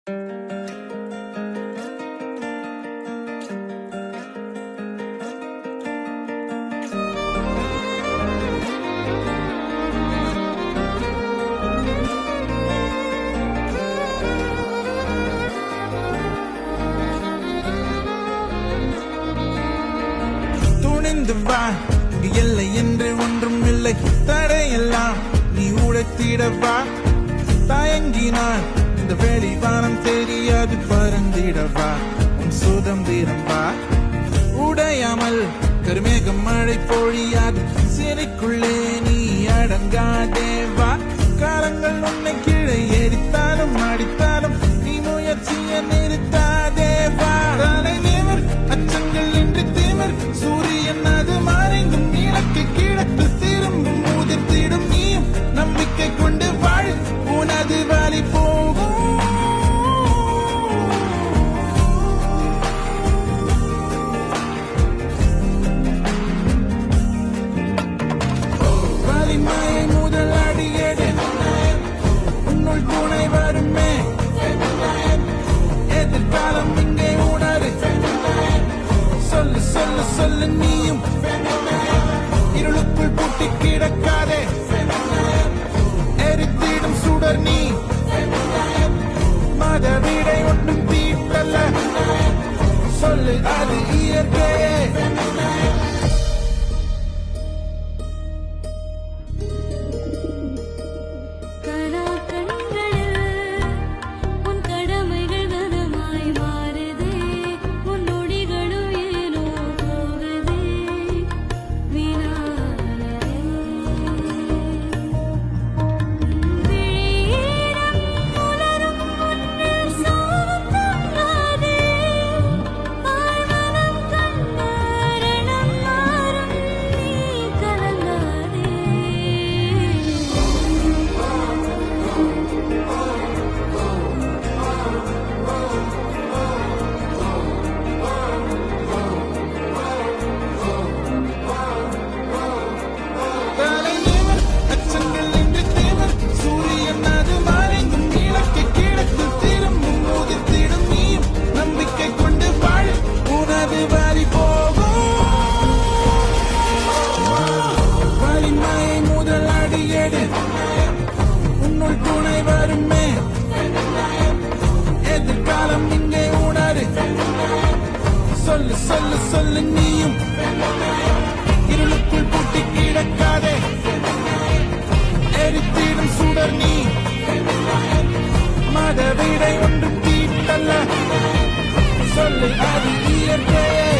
துணிந்து வா, எல்லை என்று ஒன்றும் இல்லை, தடையெல்லாம் நீ உடைத்திடவா. தயங்கினான் இந்த வெளிவானம் தெரியாது, பறந்திடவா உன் சுதந்திரம் வா. உடையாமல் கருமேகம் மழை பொழியாது, சிறைக்குள்ளே நீ அடங்காதேவா. காலங்கள் உன்னை கீழே எரித்தாலும் அடித்தாலும் நீ முயற்சியை நிறுத்தாதேவா. தலை நிமிர், அச்சங்கள் என்று திமிர், சூரியன் அது மறைந்தும் இலக்கு கிழக்கு திரும்பும், முதிர்த்திடும் நீயும் நம்பிக்கை கொண்டு வாழ், உனது வழி போகும். வலிமையை முதல் அடியேடு, உன்னுள் துணை வருமே. எதிர்காலம் இங்கே உணரு, சொல்லு சொல்லு சொல்லு நீயும். இருளுக்குள் பூட்டி கிடக்காதே, எரித்திடும் சுடர் நீ. மத வீடை ஒன்றும் தீட்டல்ல, சொல்லு அது இயற்கையே. உன்னுள் துணை வருமே. எதிர்காலம் இங்கே உணரு, சொல்லு சொல்லு சொல்லு நீயும். இருளுக்குள் பூட்டி கிடக்காதே, எரித்திடும் சுடர் நீ. மத வீடை ஒன்றும் தீட்டல்ல, சொல்லு அது இயற்கையே.